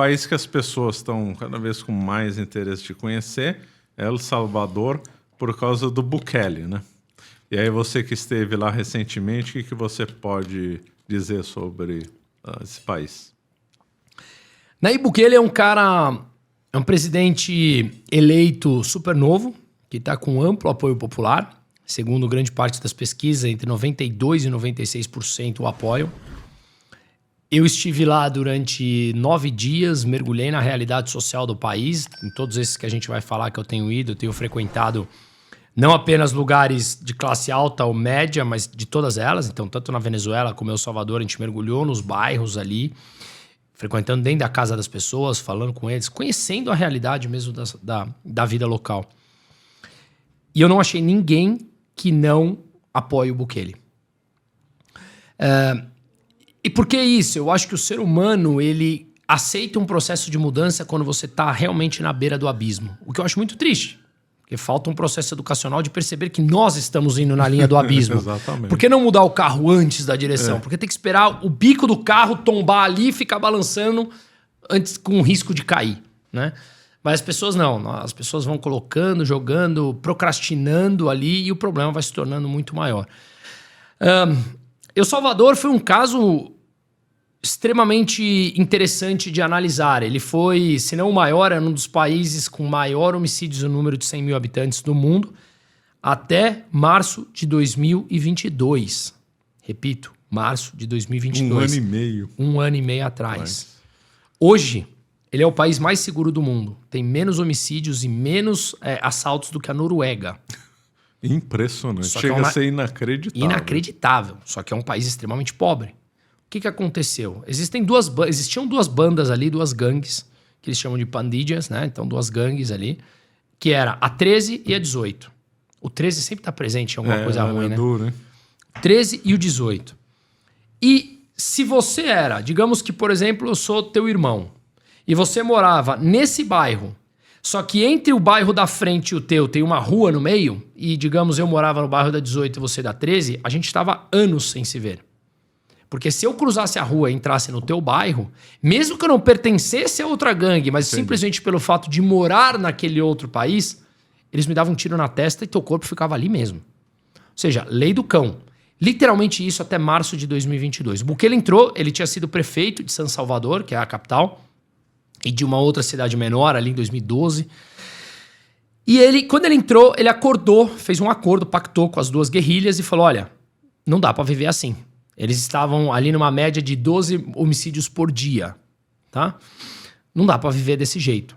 país que as pessoas estão cada vez com mais interesse de conhecer é El Salvador, por causa do Bukele, né? E aí você que esteve lá recentemente, o que você pode dizer sobre esse país? Nayib Bukele é um presidente eleito super novo, que está com amplo apoio popular. Segundo grande parte das pesquisas, entre 92% e 96% o apoiam. Eu estive lá durante 9 dias, mergulhei na realidade social do país. Em todos esses que a gente vai falar que eu tenho ido, eu tenho frequentado não apenas lugares de classe alta ou média, mas de todas elas. Então, tanto na Venezuela como em El Salvador, a gente mergulhou nos bairros ali, frequentando dentro da casa das pessoas, falando com eles, conhecendo a realidade mesmo da vida local. E eu não achei ninguém que não apoie o Bukele. E por que isso? Eu acho que o ser humano, ele aceita um processo de mudança quando você está realmente na beira do abismo. O que eu acho muito triste. Porque falta um processo educacional de perceber que nós estamos indo na linha do abismo. Exatamente. Por que não mudar o carro antes da direção? Porque tem que esperar o bico do carro tombar ali e ficar balançando antes com o risco de cair, né? Mas as pessoas não. As pessoas vão colocando, jogando, procrastinando ali e o problema vai se tornando muito maior. El Salvador foi um caso extremamente interessante de analisar. Ele foi, se não o maior, era um dos países com maior homicídios no número de 100 mil habitantes do mundo, até março de 2022. Repito, março de 2022. 1 ano e meio. 1 ano e meio atrás. Hoje, ele é o país mais seguro do mundo. Tem menos homicídios e menos assaltos do que a Noruega. Impressionante. Chega a ser inacreditável. Inacreditável. Só que é um país extremamente pobre. O que aconteceu? Existiam 2 bandas ali, 2 gangues, que eles chamam de pandilhas, né? Então, 2 gangues ali, que era a 13 e a 18. O 13 sempre tá presente em alguma coisa ruim, né? Duro, né? 13 e o 18. E se você era, digamos que, por exemplo, eu sou teu irmão, e você morava nesse bairro, só que entre o bairro da frente e o teu tem uma rua no meio, e digamos eu morava no bairro da 18 e você da 13, a gente estava anos sem se ver. Porque se eu cruzasse a rua e entrasse no teu bairro, mesmo que eu não pertencesse a outra gangue, mas simplesmente pelo fato de morar naquele outro país, eles me davam um tiro na testa e teu corpo ficava ali mesmo. Ou seja, lei do cão. Literalmente isso até março de 2022. O Bukele entrou, ele tinha sido prefeito de San Salvador, que é a capital, e de uma outra cidade menor ali em 2012. E ele, quando ele entrou, ele acordou, fez um acordo, pactou com as 2 guerrilhas e falou, olha, não dá pra viver assim. Eles estavam ali numa média de 12 homicídios por dia, tá? Não dá pra viver desse jeito.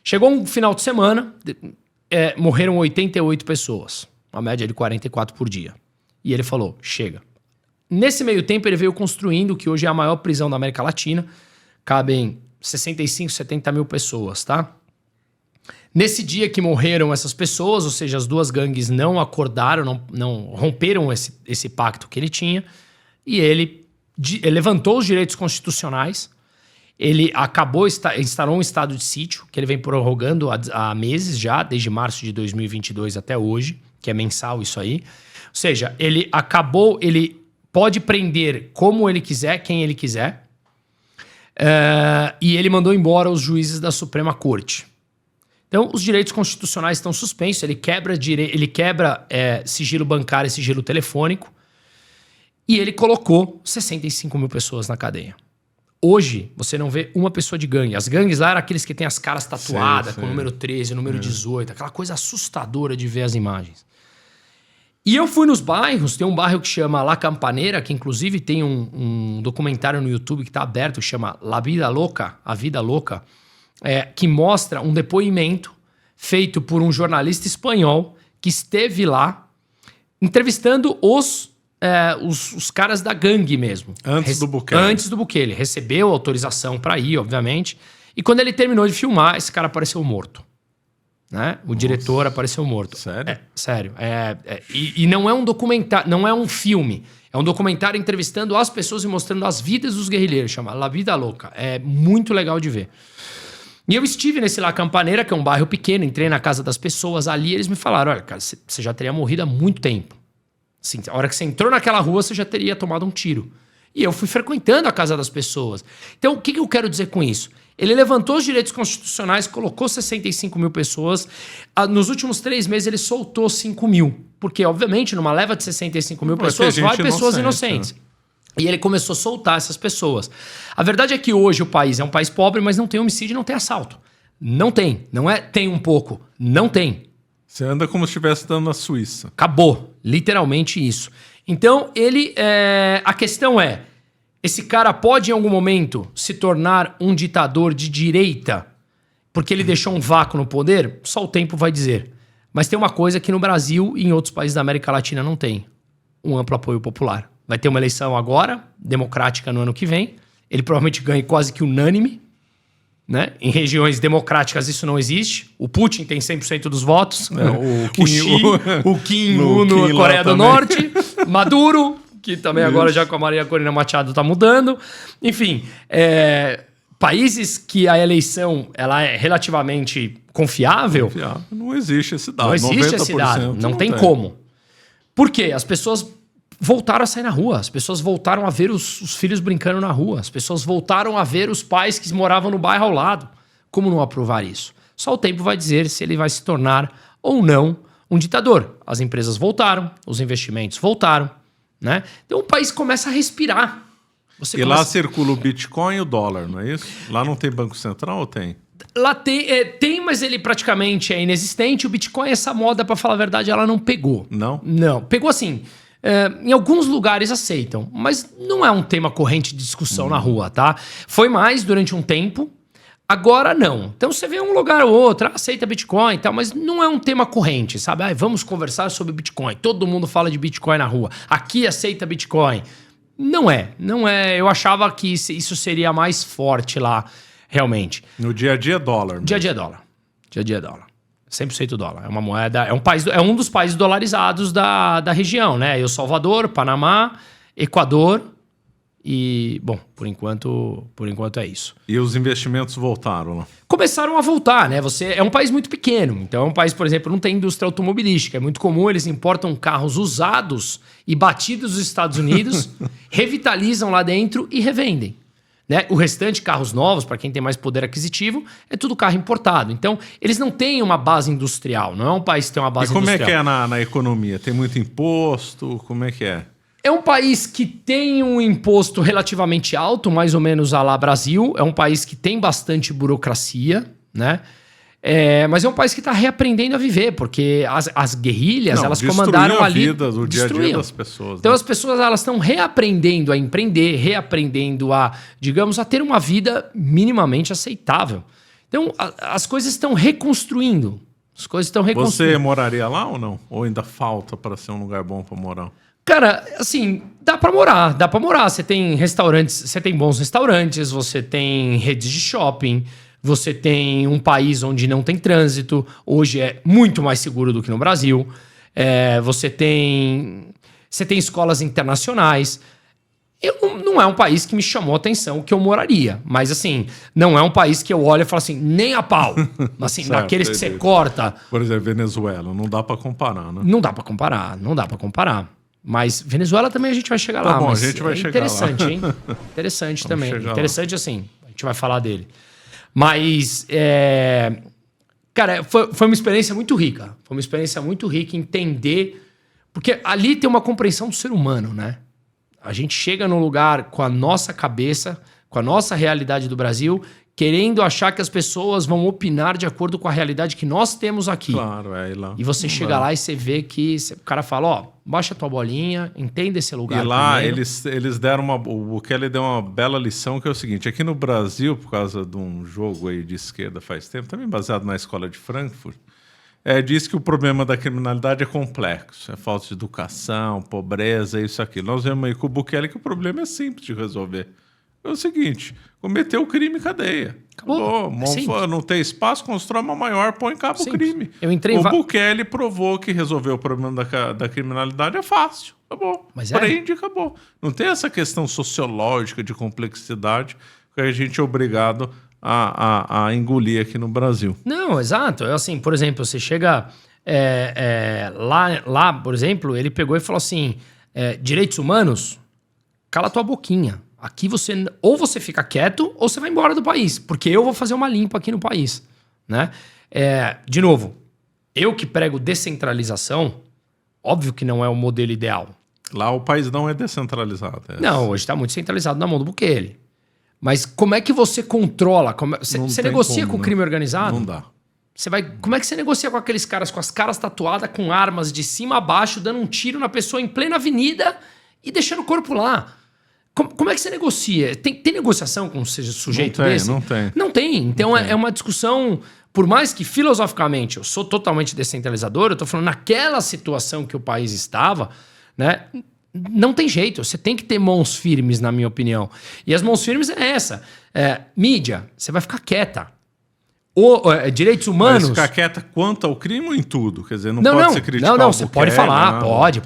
Chegou um final de semana, morreram 88 pessoas, uma média de 44 por dia. E ele falou, chega. Nesse meio tempo ele veio construindo o que hoje é a maior prisão da América Latina, cabem 65, 70 mil pessoas, tá? Nesse dia que morreram essas pessoas, ou seja, as 2 gangues não acordaram, não romperam esse pacto que ele tinha, e ele levantou os direitos constitucionais, ele instalou um estado de sítio, que ele vem prorrogando há meses já, desde março de 2022 até hoje, que é mensal isso aí. Ou seja, ele pode prender como ele quiser, quem ele quiser, e ele mandou embora os juízes da Suprema Corte. Então, os direitos constitucionais estão suspensos, ele quebra sigilo bancário e sigilo telefônico, e ele colocou 65 mil pessoas na cadeia. Hoje, você não vê uma pessoa de gangue. As gangues lá eram aqueles que têm as caras tatuadas, com o número 13, o número 18, aquela coisa assustadora de ver as imagens. E eu fui nos bairros, tem um bairro que chama La Campanera, que inclusive tem um documentário no YouTube que está aberto, que chama La Vida Loca, A Vida Louca, que mostra um depoimento feito por um jornalista espanhol que esteve lá entrevistando os caras da gangue mesmo. Antes do Bukele. Antes do Bukele. Recebeu autorização para ir, obviamente. E quando ele terminou de filmar, esse cara apareceu morto. Né? O diretor apareceu morto. Sério? Sério. E não é um documentário, não é um filme. É um documentário entrevistando as pessoas e mostrando as vidas dos guerrilheiros. Chama La Vida Louca. É muito legal de ver. E eu estive nesse La Campanera, que é um bairro pequeno. Entrei na casa das pessoas ali. Eles me falaram, olha, cara, você já teria morrido há muito tempo. Assim, a hora que você entrou naquela rua, você já teria tomado um tiro. E eu fui frequentando a casa das pessoas. Então, o que eu quero dizer com isso? Ele levantou os direitos constitucionais, colocou 65 mil pessoas. Nos últimos 3 meses, ele soltou 5 mil. Porque, obviamente, numa leva de 65 mil pessoas, vai pessoas inocentes. E ele começou a soltar essas pessoas. A verdade é que hoje o país é um país pobre, mas não tem homicídio, não tem assalto. Não tem. Não é tem um pouco. Não tem. Você anda como se estivesse andando na Suíça. Acabou. Literalmente isso. Então, a questão é, esse cara pode em algum momento se tornar um ditador de direita porque ele deixou um vácuo no poder? Só o tempo vai dizer. Mas tem uma coisa que no Brasil e em outros países da América Latina não tem. Um amplo apoio popular. Vai ter uma eleição agora, democrática no ano que vem. Ele provavelmente ganha quase que unânime. Né? Em regiões democráticas isso não existe. O Putin tem 100% dos votos. O Kim na Coreia do Norte. Maduro, que também agora já com a Maria Corina Machado está mudando. Enfim, países que a eleição ela é relativamente confiável. Não existe esse dado. Não existe esse dado. Não tem como. Por quê? As pessoas voltaram a sair na rua. As pessoas voltaram a ver os filhos brincando na rua. As pessoas voltaram a ver os pais que moravam no bairro ao lado. Como não aprovar isso? Só o tempo vai dizer se ele vai se tornar ou não um ditador. As empresas voltaram, os investimentos voltaram, né? Então o país começa a respirar. Lá circula o Bitcoin e o dólar, não é isso? Lá não tem Banco Central ou tem? Lá tem, mas ele praticamente é inexistente. O Bitcoin, essa moda, para falar a verdade, ela não pegou. Não? Não. Pegou assim. Em alguns lugares aceitam, mas não é um tema corrente de discussão na rua, tá? Foi mais durante um tempo, agora não. Então você vê um lugar ou outro, aceita Bitcoin e tal, mas não é um tema corrente, sabe? Vamos conversar sobre Bitcoin. Todo mundo fala de Bitcoin na rua. Aqui aceita Bitcoin. Não é. Eu achava que isso seria mais forte lá, realmente. No dia a dia, dólar. Dia a dia, dólar. Dia a dia, dólar. 100% dólar. É uma moeda, é um dos países dolarizados da região, né? El Salvador, Panamá, Equador e, bom, por enquanto é isso. E os investimentos voltaram lá? Começaram a voltar, né? É um país muito pequeno. Então é um país, por exemplo, não tem indústria automobilística. É muito comum, eles importam carros usados e batidos dos Estados Unidos, revitalizam lá dentro e revendem. Né? O restante, carros novos, para quem tem mais poder aquisitivo, é tudo carro importado. Então, eles não têm uma base industrial. Não é um país que tem uma base industrial. E como é que é na economia? Tem muito imposto? Como é que é? É um país que tem um imposto relativamente alto, mais ou menos à lá Brasil. É um país que tem bastante burocracia, né? Mas é um país que está reaprendendo a viver, porque as guerrilhas, elas comandaram ali... a vida do dia a dia das pessoas. Então né? as pessoas elas estão reaprendendo a empreender, reaprendendo a, digamos, a ter uma vida minimamente aceitável. Então as coisas estão reconstruindo. Você moraria lá ou não? Ou ainda falta para ser um lugar bom para morar? Cara, assim, dá pra morar. Você tem restaurantes, você tem bons restaurantes, você tem redes de shopping, você tem um país onde não tem trânsito, hoje é muito mais seguro do que no Brasil. Você tem escolas internacionais. Não é um país que me chamou a atenção, que eu moraria. Mas, assim, não é um país que eu olho e falo assim, nem a pau. Assim, certo, daqueles que você corta. Por exemplo, Venezuela, não dá pra comparar, né? Não dá pra comparar. Mas Venezuela também a gente vai chegar lá. Bom, mas a gente vai chegar interessante, lá. hein? Interessante também. Interessante lá. Assim, a gente vai falar dele. Mas, cara, foi uma experiência muito rica. Foi uma experiência muito rica entender... Porque ali tem uma compreensão do ser humano, né? A gente chega num lugar com a nossa cabeça, com a nossa realidade do Brasil, querendo achar que as pessoas vão opinar de acordo com a realidade que nós temos aqui. Claro, lá. E você chega lá e você vê que o cara fala, ó, baixa a tua bolinha, entenda esse lugar. E lá primeiro. eles deram o Bukele deu uma bela lição, que é o seguinte, aqui no Brasil, por causa de um jogo aí de esquerda faz tempo, também baseado na escola de Frankfurt, diz que o problema da criminalidade é complexo, é falta de educação, pobreza, isso, aquilo. Nós vemos aí com o Bukele que o problema é simples de resolver. É o seguinte, cometeu o crime, cadeia. Acabou. Não tem espaço, constrói uma maior, põe em cabo o crime. O Bukele provou que resolver o problema da criminalidade é fácil. Acabou. Prende e acabou. Não tem essa questão sociológica de complexidade que a gente é obrigado a engolir aqui no Brasil. Não, exato. Assim, por exemplo, você chega lá, por exemplo, ele pegou e falou assim, direitos humanos, cala tua boquinha. Aqui ou você fica quieto ou você vai embora do país, porque eu vou fazer uma limpa aqui no país, né? De novo, eu que prego descentralização, óbvio que não é o modelo ideal. Lá o país não é descentralizado. Não, hoje está muito centralizado na mão do Bukele. Mas como é que você controla? Você negocia com o crime organizado? Não dá. Como é que você negocia com aqueles caras com as caras tatuadas, com armas de cima a baixo, dando um tiro na pessoa em plena avenida e deixando o corpo lá? Como é que você negocia? Tem negociação com um sujeito desse? Não tem. Não tem. Então é uma discussão, por mais que filosoficamente eu sou totalmente descentralizador, eu estou falando naquela situação que o país estava, né? Não tem jeito. Você tem que ter mãos firmes, na minha opinião. E as mãos firmes é essa. Mídia, você vai ficar quieta. Direitos humanos... Mas ficar quieta quanto ao crime ou em tudo? Quer dizer, não pode ser criticado. Não, você pode falar. Pode.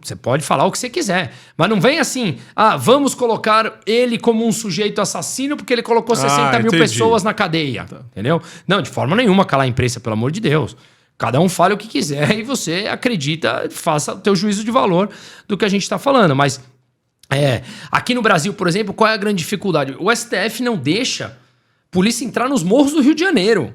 Você pode falar o que você quiser. Mas não vem assim, vamos colocar ele como um sujeito assassino porque ele colocou 60 mil pessoas na cadeia. Tá. Entendeu? Não, de forma nenhuma calar a imprensa, pelo amor de Deus. Cada um fala o que quiser e você acredita, faça o teu juízo de valor do que a gente está falando. Mas aqui no Brasil, por exemplo, qual é a grande dificuldade? O STF não deixa polícia entrar nos morros do Rio de Janeiro.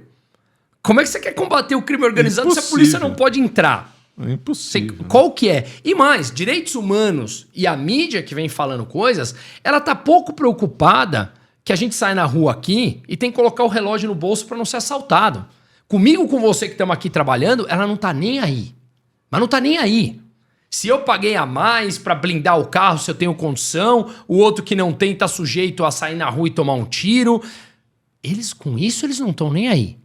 Como é que você quer combater o crime organizado se a polícia não pode entrar? É impossível. Qual que é? E mais, direitos humanos e a mídia que vem falando coisas, ela tá pouco preocupada que a gente sai na rua aqui e tem que colocar o relógio no bolso para não ser assaltado. Comigo, com você que estamos aqui trabalhando, ela não tá nem aí. Mas não tá nem aí. Se eu paguei a mais para blindar o carro, se eu tenho condição, o outro que não tem tá sujeito a sair na rua e tomar um tiro... Com isso, eles não estão nem aí.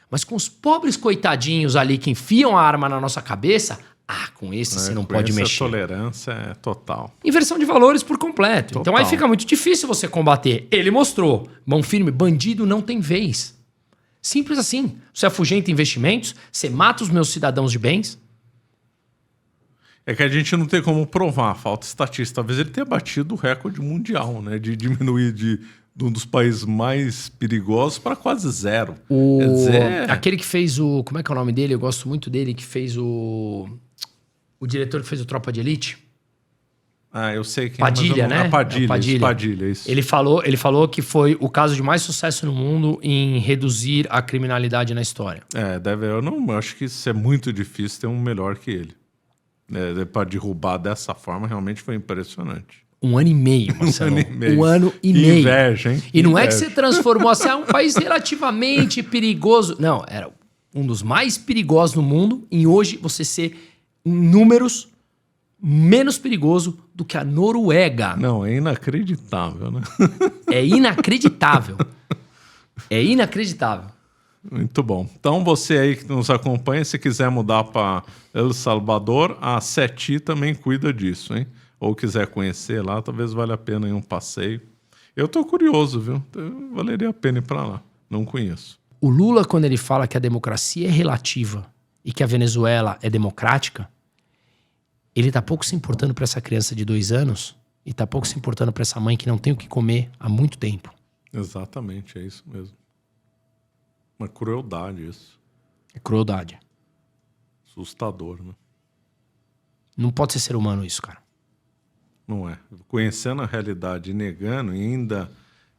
Mas com os pobres coitadinhos ali que enfiam a arma na nossa cabeça, com esse você não pode mexer. A tolerância é total. Inversão de valores por completo. Total. Então aí fica muito difícil você combater. Ele mostrou, mão firme, bandido não tem vez. Simples assim. Você afugenta investimentos, você mata os meus cidadãos de bens. É que a gente não tem como provar, falta estatística. Talvez ele tenha batido o recorde mundial, né? De diminuir de um dos países mais perigosos para quase zero. Aquele que fez o... Como é que é o nome dele? Eu gosto muito dele, que fez o diretor que fez o Tropa de Elite. Eu sei quem Padilha, né? Padilha, isso. Ele falou que foi o caso de mais sucesso no mundo em reduzir a criminalidade na história. Eu acho que isso é muito difícil ter um melhor que ele. Para derrubar dessa forma, realmente foi impressionante. 1 ano e meio, Marcelo. 1 ano e meio. Inveja, hein? E não é que você transformou assim, um país relativamente perigoso. Não, era um dos mais perigosos no mundo em hoje você ser em números menos perigoso do que a Noruega. Não, é inacreditável, né? É inacreditável. É inacreditável. Muito bom. Então você aí que nos acompanha, se quiser mudar para El Salvador, a SETI também cuida disso, hein? Ou quiser conhecer lá, talvez valha a pena ir um passeio. Eu tô curioso, viu? Valeria a pena ir para lá. Não conheço. O Lula, quando ele fala que a democracia é relativa e que a Venezuela é democrática, ele tá pouco se importando para essa criança de 2 anos e tá pouco se importando para essa mãe que não tem o que comer há muito tempo. Exatamente, é isso mesmo. Uma crueldade isso. É crueldade. Assustador, né? Não pode ser humano isso, cara. Não é. Conhecendo a realidade e negando, e ainda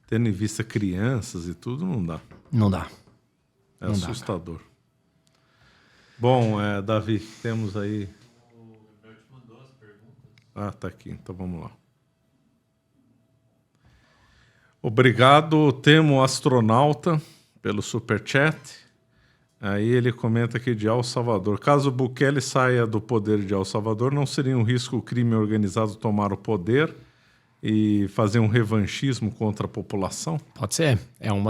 tendo em vista crianças e tudo, não dá. Não dá. É não assustador. Dá, bom, Davi, temos aí... O Roberto mandou as perguntas. Tá aqui. Então vamos lá. Obrigado, Temo Astronauta, pelo superchat. Aí ele comenta aqui de El Salvador. Caso Bukele saia do poder de El Salvador, não seria um risco o crime organizado tomar o poder e fazer um revanchismo contra a população? Pode ser. É um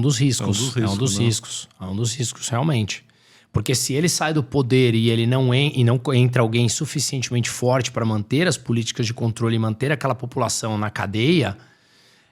dos riscos. É um dos riscos, realmente. Porque se ele sai do poder e ele não entra alguém suficientemente forte para manter as políticas de controle e manter aquela população na cadeia,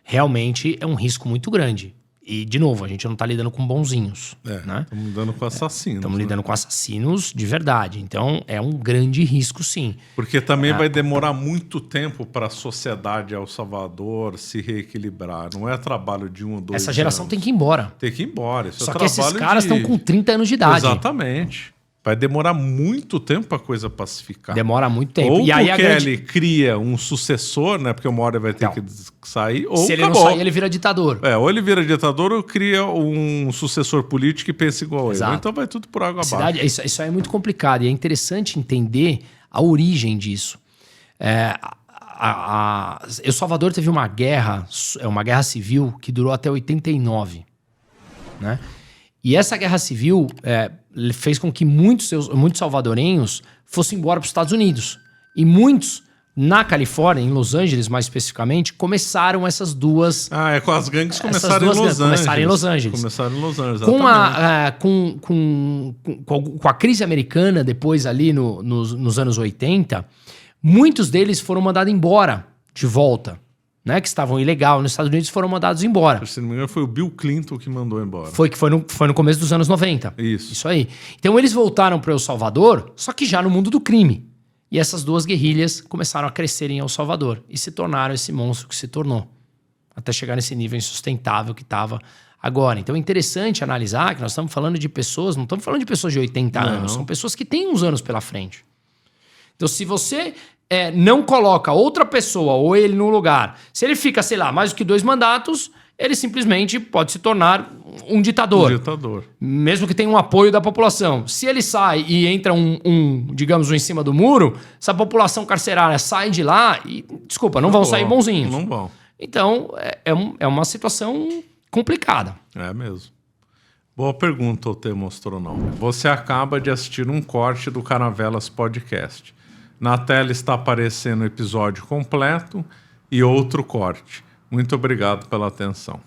realmente é um risco muito grande. E, de novo, a gente não está lidando com bonzinhos. Né? Estamos lidando com assassinos. Estamos lidando com assassinos de verdade. Então, é um grande risco, sim. Porque também vai demorar muito tempo para a sociedade El Salvador se reequilibrar. Não é trabalho de 1 ou 2 Essa geração anos. tem que ir embora. Tem que ir embora. Isso Só que esses caras estão com 30 anos de idade. Exatamente. vai demorar muito tempo a coisa pacificar. Demora muito tempo. Ou e aí porque ele cria um sucessor, né? Porque uma hora ele vai ter que sair, ou se ele acabou. não sair, ele vira ditador. Ou ele vira ditador ou cria um sucessor político que pensa igual Exato. ele. Então vai tudo por água abaixo. Isso aí é muito complicado e é interessante entender a origem disso. El Salvador teve uma guerra civil que durou até 89, né? E essa guerra civil fez com que muitos salvadorenhos fossem embora para os Estados Unidos. E muitos, na Califórnia, em Los Angeles mais especificamente, começaram essas duas... Com as gangues começaram em Los Angeles. Começaram em Los Angeles. Começaram em Los Angeles, com a crise americana, depois ali nos anos 80, muitos deles foram mandados embora de volta. Né, que estavam ilegal nos Estados Unidos, foram mandados embora. Se não me engano, foi o Bill Clinton que mandou embora. Foi no começo dos anos 90. Isso aí. Então eles voltaram para El Salvador, só que já no mundo do crime. E essas duas guerrilhas começaram a crescer em El Salvador e se tornaram esse monstro que se tornou. Até chegar nesse nível insustentável que estava agora. Então é interessante analisar que nós estamos falando de pessoas, não estamos falando de pessoas de 80 anos, são pessoas que têm uns anos pela frente. Então se você... não coloca outra pessoa ou ele no lugar, se ele fica, sei lá, mais do que 2 mandatos, ele simplesmente pode se tornar um ditador. Mesmo que tenha um apoio da população. Se ele sai e entra digamos, em cima do muro, essa população carcerária sai de lá e, desculpa, não vão sair bonzinhos. Não vão. Então, é uma situação complicada. É mesmo. Boa pergunta, o Tema Astronauta. Você acaba de assistir um corte do Caravelas Podcast. Na tela está aparecendo o episódio completo e outro corte. Muito obrigado pela atenção.